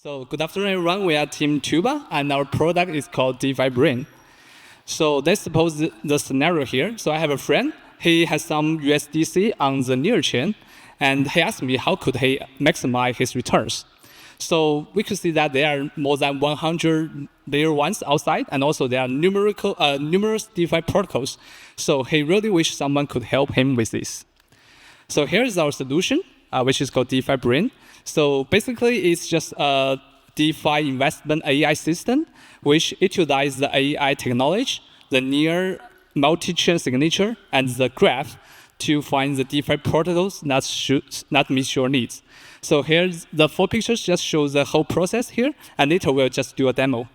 So good afternoon, everyone. We are Team THUBA, and our product is called DeFiBrain. So let's suppose the scenario here. So I have a friend. He has some USDC on the near chain, and he asked me how could he maximize his returns. So we could see that there are more than 100 layer ones outside, and also there are numerous DeFi protocols. So he really wished someone could help him with this. So here is our solution, which is called DeFiBrain. So basically, it's just a DeFi investment AI system, which utilizes the AI technology, the near multi-chain signature, and the graph to find the DeFi protocols that meet your needs. So here's the 4 pictures just show the whole process here, and later we'll just do a demo.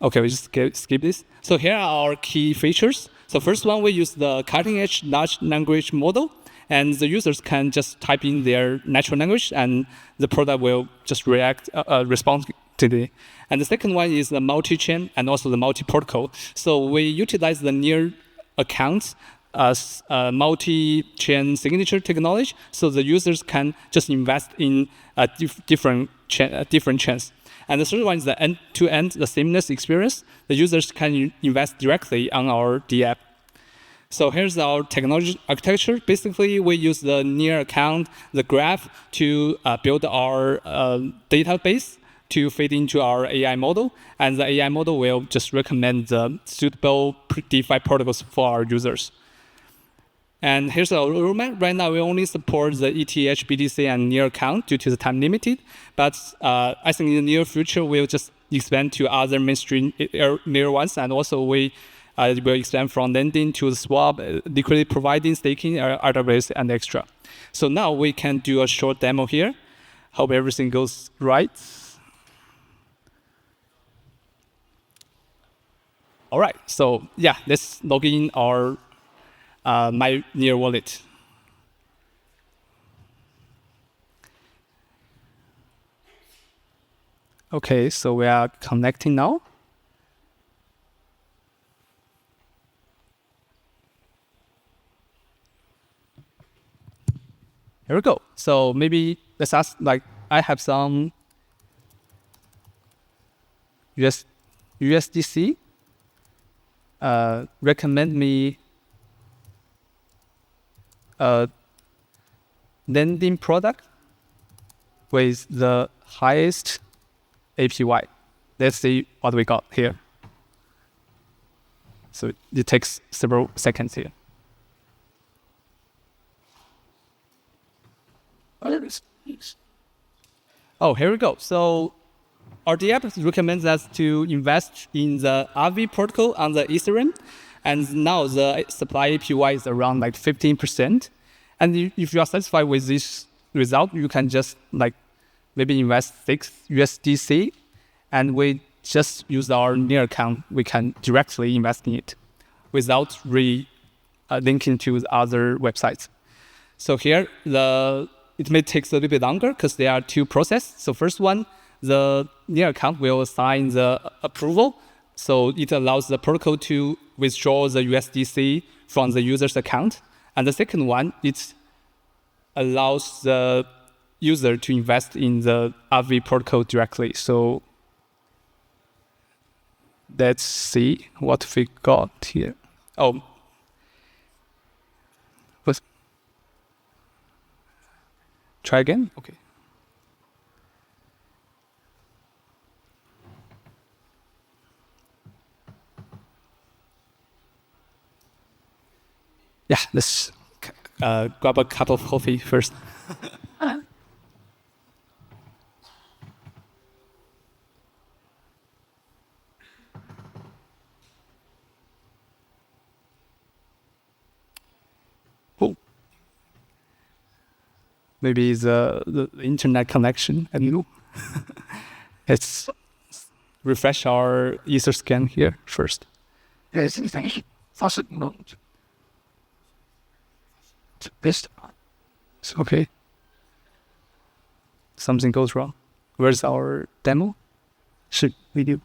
Okay, we just skip this. So here are our key features. So first one, we use the cutting-edge large language model, and the users can just type in their natural language, and the product will just respond to it. And the second one is the multi-chain and also the multi-protocol. So we utilize the near accounts as multi-chain signature technology, so the users can just invest in different chains. And the third one is the end-to-end, the seamless experience. The users can invest directly on our DApp. So here's our technology architecture. Basically, we use the near account, the graph, to build our database to feed into our AI model. And the AI model will just recommend the suitable DeFi protocols for our users. And here's our roadmap. Right now, we only support the ETH, BTC, and near account due to the time limited. But I think in the near future, we'll just expand to other mainstream near ones. And also, we will expand from lending to the swap, liquidity providing, staking, RWS, and extra. So now we can do a short demo here. Hope everything goes right. All right. So yeah, let's log in our my near wallet. Okay, so we are connecting now. Here we go. So maybe let's ask, like, I have some USDC. Recommend me a lending product with the highest APY. Let's see what we got here. So it takes several seconds here. Oh, here we go. So our DApp recommends us to invest in the RV protocol on the Ethereum. And now the supply APY is around like 15%. And if you are satisfied with this result, you can just like maybe invest 6 USDC. And we just use our near account. We can directly invest in it without linking to the other websites. So here, it may take a little bit longer because there are 2 processes. So first one, the near account will assign the approval. So it allows the protocol to withdraw the USDC from the user's account. And the second one, it allows the user to invest in the RV protocol directly. So let's see what we got here. Oh, try again? Okay. Yeah, let's grab a cup of coffee first. Oh. Maybe the internet connection. I don't know. Let's refresh our Etherscan here first. Okay. Something goes wrong. Where's our demo? Should we do?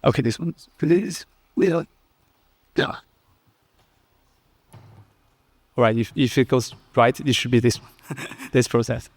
Okay, this one. Please. Yeah. All right, if it goes right, it should be this one, this process.